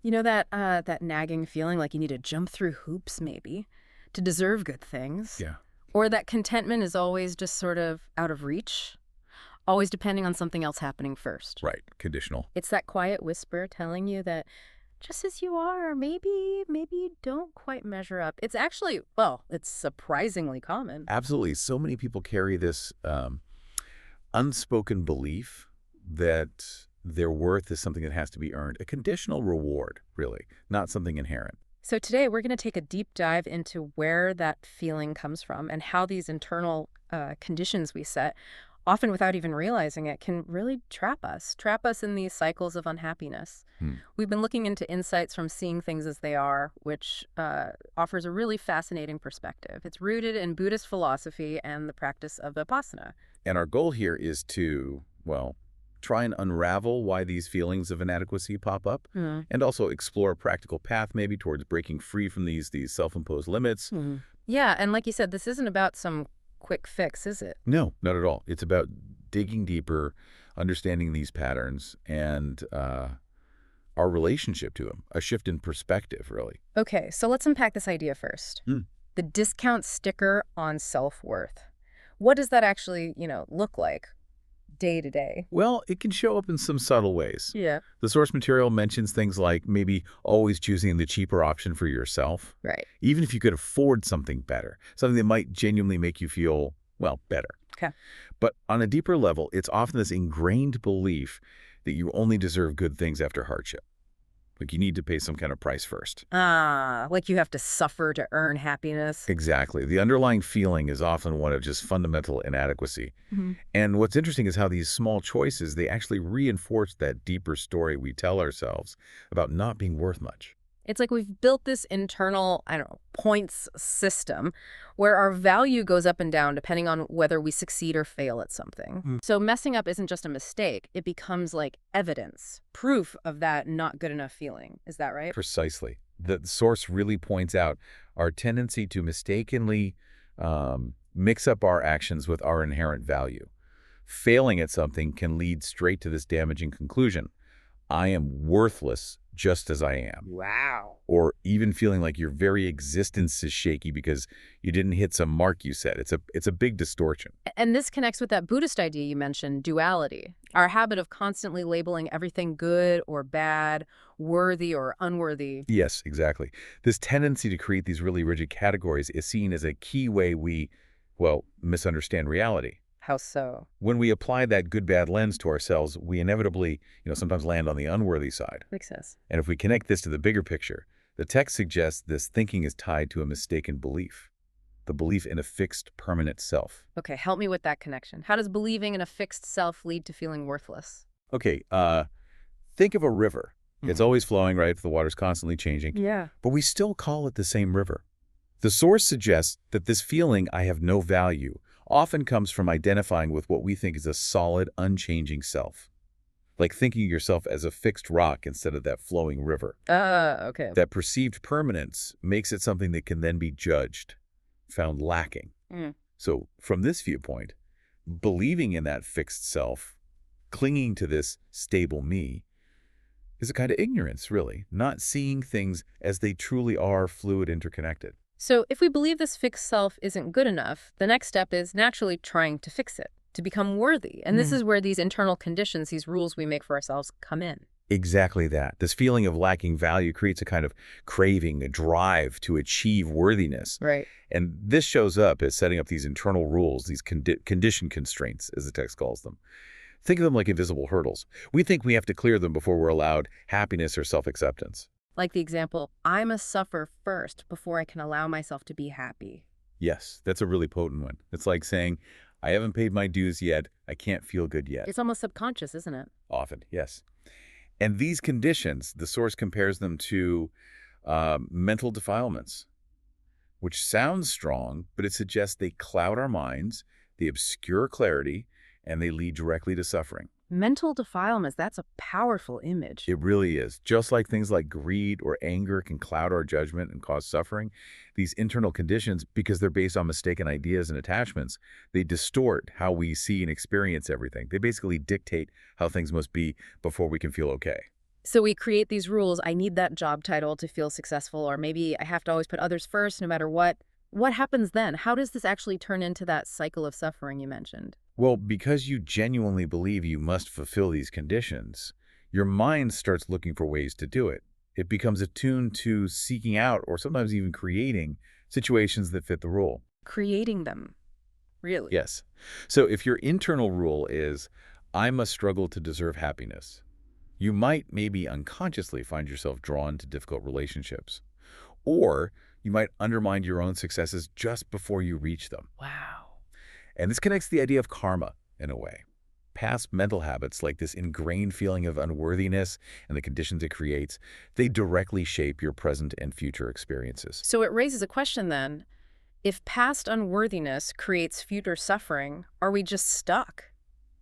You know that nagging feeling like you need to jump through hoops maybe to deserve good things? Yeah. Or that contentment is always just sort of out of reach, always depending on something else happening first. Right. Conditional. It's that quiet whisper telling you that just as you are, maybe you don't quite measure up. It's actually, well, it's surprisingly common. Absolutely. So many people carry this unspoken belief that their worth is something that has to be earned. A conditional reward, really, not something inherent. So today we're going to take a deep dive into where that feeling comes from and how these internal conditions we set, often without even realizing it, can really trap us in these cycles of unhappiness. Hmm. We've been looking into insights from seeing things as they are, which offers a really fascinating perspective. It's rooted in Buddhist philosophy and the practice of Vipassanā. And our goal here is to, well, try and unravel why these feelings of inadequacy pop up, and also explore a practical path maybe towards breaking free from these self-imposed limits. Yeah, and like you said, this isn't about some quick fix, is it? No, not at all. It's about digging deeper, understanding these patterns, and our relationship to them, a shift in perspective, really. Okay, so let's unpack this idea first. Hmm. The discount sticker on self-worth. What does that actually, look like day to day? Well, it can show up in some subtle ways. Yeah. The source material mentions things like maybe always choosing the cheaper option for yourself, Right. even if you could afford something better, something that might genuinely make you feel, well, better. Okay. But on a deeper level, it's often this ingrained belief that you only deserve good things after hardship. Like you need to pay some kind of price first. Like you have to suffer to earn happiness. Exactly. The underlying feeling is often one of just fundamental inadequacy. And what's interesting is how these small choices, they actually reinforce that deeper story we tell ourselves about not being worth much. It's like we've built this internal, I don't know, points system where our value goes up and down depending on whether we succeed or fail at something. So messing up isn't just a mistake. It becomes like evidence, proof of that not good enough feeling. Is that right? Precisely. The source really points out our tendency to mistakenly mix up our actions with our inherent value. Failing at something can lead straight to this damaging conclusion. I am worthless just as I am. Wow. Or even feeling like your very existence is shaky because you didn't hit some mark you set. It's a big distortion. And this connects with that Buddhist idea you mentioned, duality. Our habit of constantly labeling everything good or bad, worthy or unworthy. Yes, exactly. This tendency to create these really rigid categories is seen as a key way we, well, misunderstand reality. How so? When we apply that good-bad lens to ourselves, we inevitably, sometimes land on the unworthy side. Makes sense. And if we connect this to the bigger picture, the text suggests this thinking is tied to a mistaken belief, the belief in a fixed, permanent self. Okay, help me with that connection. How does believing in a fixed self lead to feeling worthless? Okay, think of a river. It's always flowing, right? The water's constantly changing. Yeah. But we still call it the same river. The source suggests that this feeling, I have no value, often comes from identifying with what we think is a solid, unchanging self. Like thinking of yourself as a fixed rock instead of that flowing river. Okay. That perceived permanence makes it something that can then be judged, found lacking. So from this viewpoint, believing in that fixed self, clinging to this stable me, is a kind of ignorance, really, not seeing things as they truly are, fluid, interconnected. So if we believe this fixed self isn't good enough, the next step is naturally trying to fix it, to become worthy. And this is where these internal conditions, these rules we make for ourselves, come in. Exactly that. This feeling of lacking value creates a kind of craving, a drive to achieve worthiness. Right. And this shows up as setting up these internal rules, these condition constraints, as the text calls them. Think of them like invisible hurdles. We think we have to clear them before we're allowed happiness or self-acceptance. Like the example, I must suffer first before I can allow myself to be happy. Yes, that's a really potent one. It's like saying, I haven't paid my dues yet. I can't feel good yet. It's almost subconscious, isn't it? Often, yes. And these conditions, the source compares them to mental defilements, which sounds strong, but it suggests they cloud our minds, they obscure clarity, and they lead directly to suffering. Mental defilements, that's a powerful image. It really is. Just like things like greed or anger can cloud our judgment and cause suffering, these internal conditions, because they're based on mistaken ideas and attachments, they distort how we see and experience everything. They basically dictate how things must be before we can feel okay. So we create these rules. I need that job title to feel successful, or maybe I have to always put others first no matter what. What happens then? How does this actually turn into that cycle of suffering you mentioned? Well, because you genuinely believe you must fulfill these conditions, your mind starts looking for ways to do it. It becomes attuned to seeking out or sometimes even creating situations that fit the rule. Creating them. Really? Yes. So if your internal rule is, I must struggle to deserve happiness, you might maybe unconsciously find yourself drawn to difficult relationships. Or you might undermine your own successes just before you reach them. Wow. And this connects the idea of karma in a way. Past mental habits, like this ingrained feeling of unworthiness and the conditions it creates, they directly shape your present and future experiences. So it raises a question then. If past unworthiness creates future suffering, are we just stuck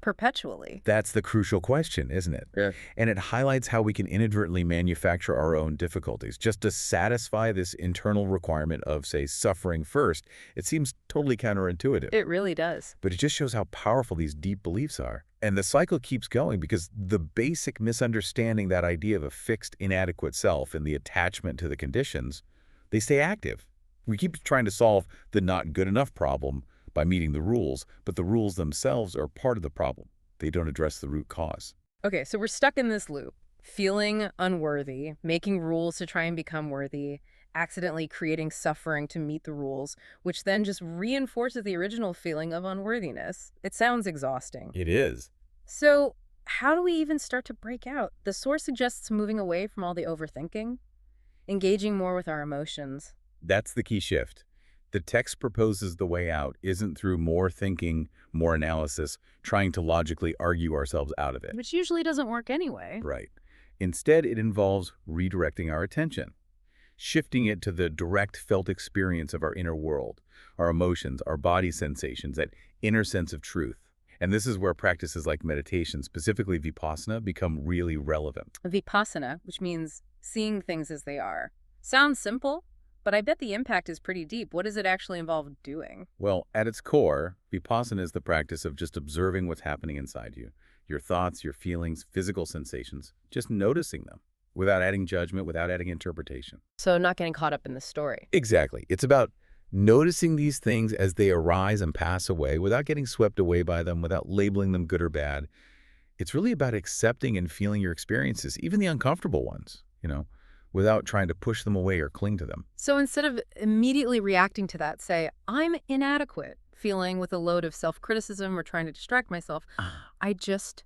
perpetually? That's the crucial question, isn't it? Yeah. And it highlights how we can inadvertently manufacture our own difficulties just to satisfy this internal requirement of, say, suffering first. It seems totally counterintuitive. It really does. But it just shows how powerful these deep beliefs are. And the cycle keeps going because the basic misunderstanding, that idea of a fixed, inadequate self and the attachment to the conditions, they stay active. We keep trying to solve the not good enough problem by meeting the rules, but the rules themselves are part of the problem. They don't address the root cause. Okay, so we're stuck in this loop, feeling unworthy, making rules to try and become worthy, accidentally creating suffering to meet the rules, which then just reinforces the original feeling of unworthiness. It sounds exhausting. It is. So how do we even start to break out? The source suggests moving away from all the overthinking, engaging more with our emotions. That's the key shift. The text proposes the way out isn't through more thinking, more analysis, trying to logically argue ourselves out of it. Which usually doesn't work anyway. Right. Instead, it involves redirecting our attention, shifting it to the direct felt experience of our inner world, our emotions, our body sensations, that inner sense of truth. And this is where practices like meditation, specifically Vipassanā, become really relevant. Vipassanā, which means seeing things as they are. Sounds simple, but I bet the impact is pretty deep. What does it actually involve doing? Well, at its core, Vipassanā is the practice of just observing what's happening inside you. Your thoughts, your feelings, physical sensations, just noticing them without adding judgment, without adding interpretation. So not getting caught up in the story. Exactly. It's about noticing these things as they arise and pass away without getting swept away by them, without labeling them good or bad. It's really about accepting and feeling your experiences, even the uncomfortable ones, without trying to push them away or cling to them. So instead of immediately reacting to that, say, I'm inadequate, feeling with a load of self-criticism or trying to distract myself, I just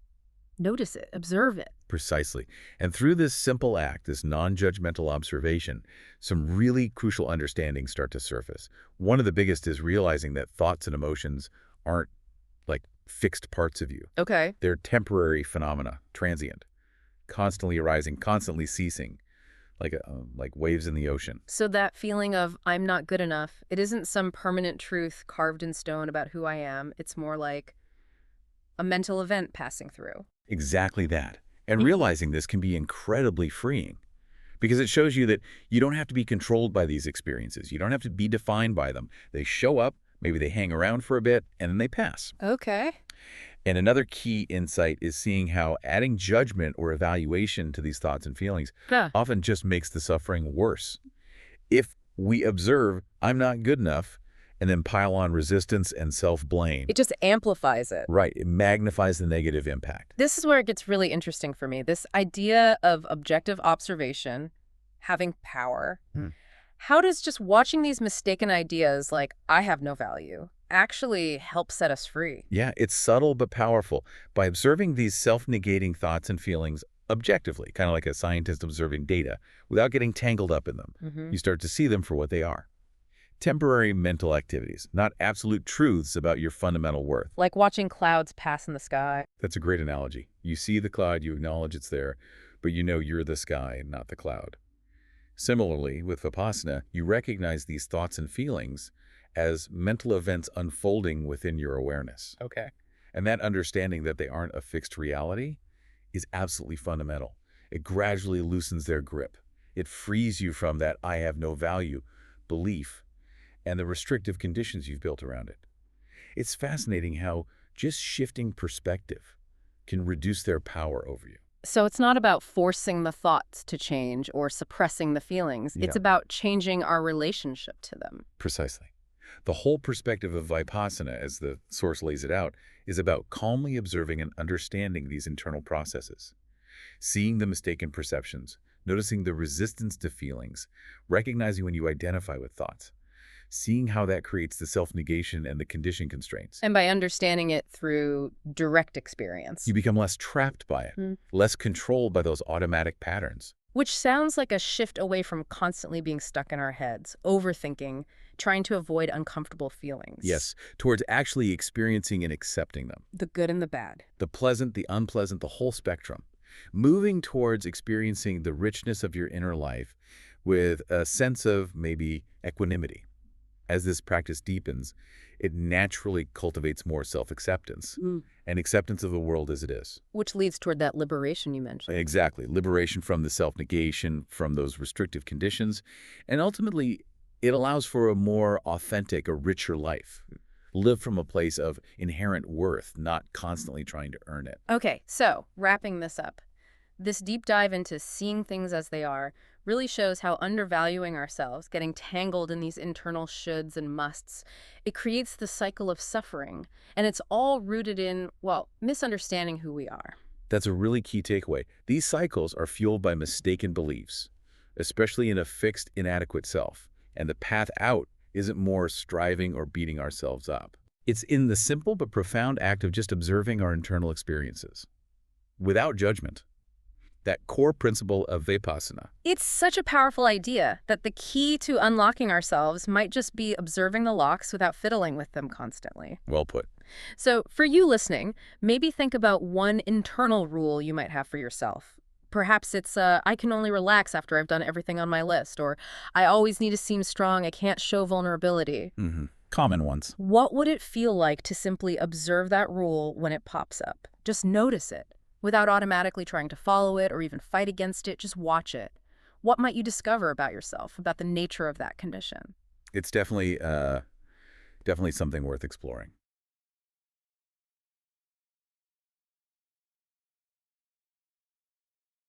notice it, observe it. Precisely. And through this simple act, this non-judgmental observation, some really crucial understandings start to surface. One of the biggest is realizing that thoughts and emotions aren't like fixed parts of you. Okay. They're temporary phenomena, transient, constantly arising, constantly ceasing, like waves in the ocean. So that feeling of I'm not good enough, it isn't some permanent truth carved in stone about who I am. It's more like a mental event passing through. Exactly that. And realizing this can be incredibly freeing because it shows you that you don't have to be controlled by these experiences. You don't have to be defined by them. They show up, maybe they hang around for a bit, and then they pass. Okay. And another key insight is seeing how adding judgment or evaluation to these thoughts and feelings often just makes the suffering worse. If we observe, I'm not good enough, and then pile on resistance and self-blame. It just amplifies it. Right. It magnifies the negative impact. This is where it gets really interesting for me. This idea of objective observation, having power. How does just watching these mistaken ideas like, I have no value, actually help set us free? Yeah, it's subtle but powerful. By observing these self-negating thoughts and feelings objectively, kind of like a scientist observing data, without getting tangled up in them, you start to see them for what they are. Temporary mental activities, not absolute truths about your fundamental worth. Like watching clouds pass in the sky. That's a great analogy. You see the cloud, you acknowledge it's there, but you know you're the sky, not the cloud. Similarly, with Vipassanā, you recognize these thoughts and feelings as mental events unfolding within your awareness. Okay. And that understanding that they aren't a fixed reality is absolutely fundamental. It gradually loosens their grip. It frees you from that I have no value belief and the restrictive conditions you've built around it. It's fascinating how just shifting perspective can reduce their power over you. So it's not about forcing the thoughts to change or suppressing the feelings. Yeah. It's about changing our relationship to them. Precisely. The whole perspective of Vipassanā, as the source lays it out, is about calmly observing and understanding these internal processes. Seeing the mistaken perceptions, noticing the resistance to feelings, recognizing when you identify with thoughts, seeing how that creates the self-negation and the condition constraints. And by understanding it through direct experience. You become less trapped by it, less controlled by those automatic patterns. Which sounds like a shift away from constantly being stuck in our heads, overthinking, trying to avoid uncomfortable feelings. Yes, towards actually experiencing and accepting them. The good and the bad. The pleasant, the unpleasant, the whole spectrum. Moving towards experiencing the richness of your inner life with a sense of maybe equanimity. As this practice deepens, it naturally cultivates more self-acceptance and acceptance of the world as it is. Which leads toward that liberation you mentioned. Exactly. Liberation from the self-negation, from those restrictive conditions, and ultimately it allows for a more authentic, a richer life. Live from a place of inherent worth, not constantly trying to earn it. Okay, so wrapping this up, this deep dive into seeing things as they are really shows how undervaluing ourselves, getting tangled in these internal shoulds and musts, it creates the cycle of suffering. And it's all rooted in, well, misunderstanding who we are. That's a really key takeaway. These cycles are fueled by mistaken beliefs, especially in a fixed, inadequate self. And the path out isn't more striving or beating ourselves up. It's in the simple but profound act of just observing our internal experiences, without judgment. That core principle of Vipassanā. It's such a powerful idea that the key to unlocking ourselves might just be observing the locks without fiddling with them constantly. Well put. So for you listening, maybe think about one internal rule you might have for yourself. Perhaps it's, I can only relax after I've done everything on my list, or I always need to seem strong, I can't show vulnerability. Common ones. What would it feel like to simply observe that rule when it pops up? Just notice it, without automatically trying to follow it or even fight against it. Just watch it. What might you discover about yourself, about the nature of that condition? It's definitely something worth exploring.